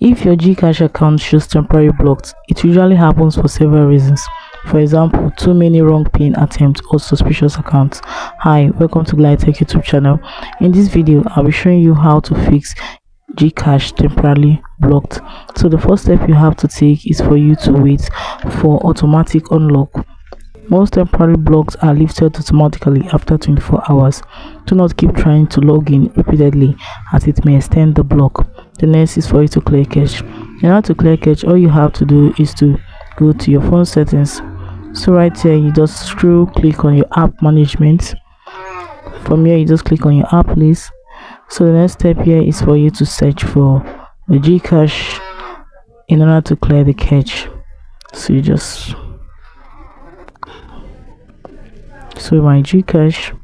If your GCash account shows temporarily blocked, it usually happens for several reasons. For example, too many wrong PIN attempts or suspicious accounts. Hi, welcome to Glide Tech YouTube channel. In this video, I'll be showing you how to fix GCash temporarily blocked. So the first step you have to take is for you to wait for automatic unlock. Most temporary blocks are lifted automatically after 24 hours. Do not keep trying to log in repeatedly as it may extend the block. The next is for you to clear cache. In order to clear cache, all you have to do is to go to your phone settings. So right here, you just click on your app management. From here, you just click on your app list. So the next step here is for you to search for the GCash in order to clear the cache. So you just my GCash,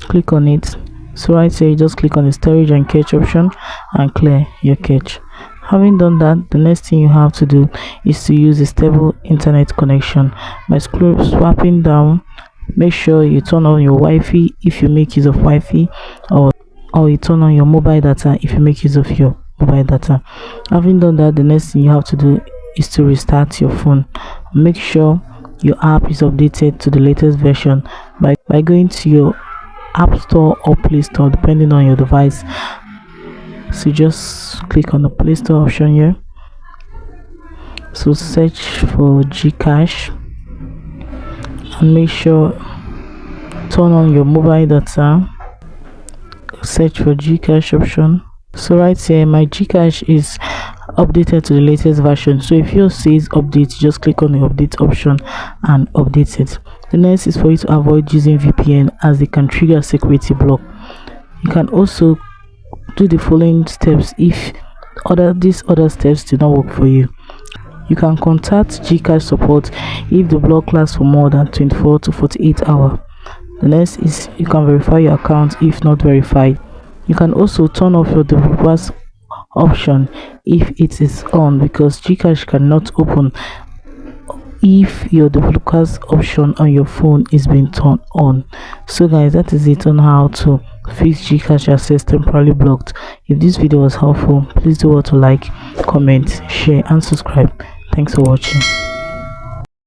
click on it. So right here, you just click on the storage and cache option and clear your cache. Having done that, the next thing you have to do is to use a stable internet connection by swapping down. Make sure you turn on your Wi-Fi if you make use of Wi-Fi, or you turn on your mobile data if you make use of your mobile data. Having done that, the next thing you have to do is to restart your phone. Make sure your app is updated to the latest version by going to your App Store or Play Store depending on your device. So just click on the Play Store option here. So search for GCash and make sure turn on your mobile data. Search for GCash option. So right here, my GCash is updated to the latest version. So if yours says update, just click on the update option and update it. The next is for you to avoid using VPN as they can trigger security block. You can also do the following steps if these other steps do not work for you. You can contact GCash support if the block lasts for more than 24 to 48 hours. The next is you can verify your account if not verified. You can also turn off your developer's option if it is on, because GCash cannot open if your developer's option on your phone is being turned on. So guys, that is it on how to fix GCash Access Temporarily Blocked. If this video was helpful, please do what to like, comment, share and subscribe. Thanks for watching.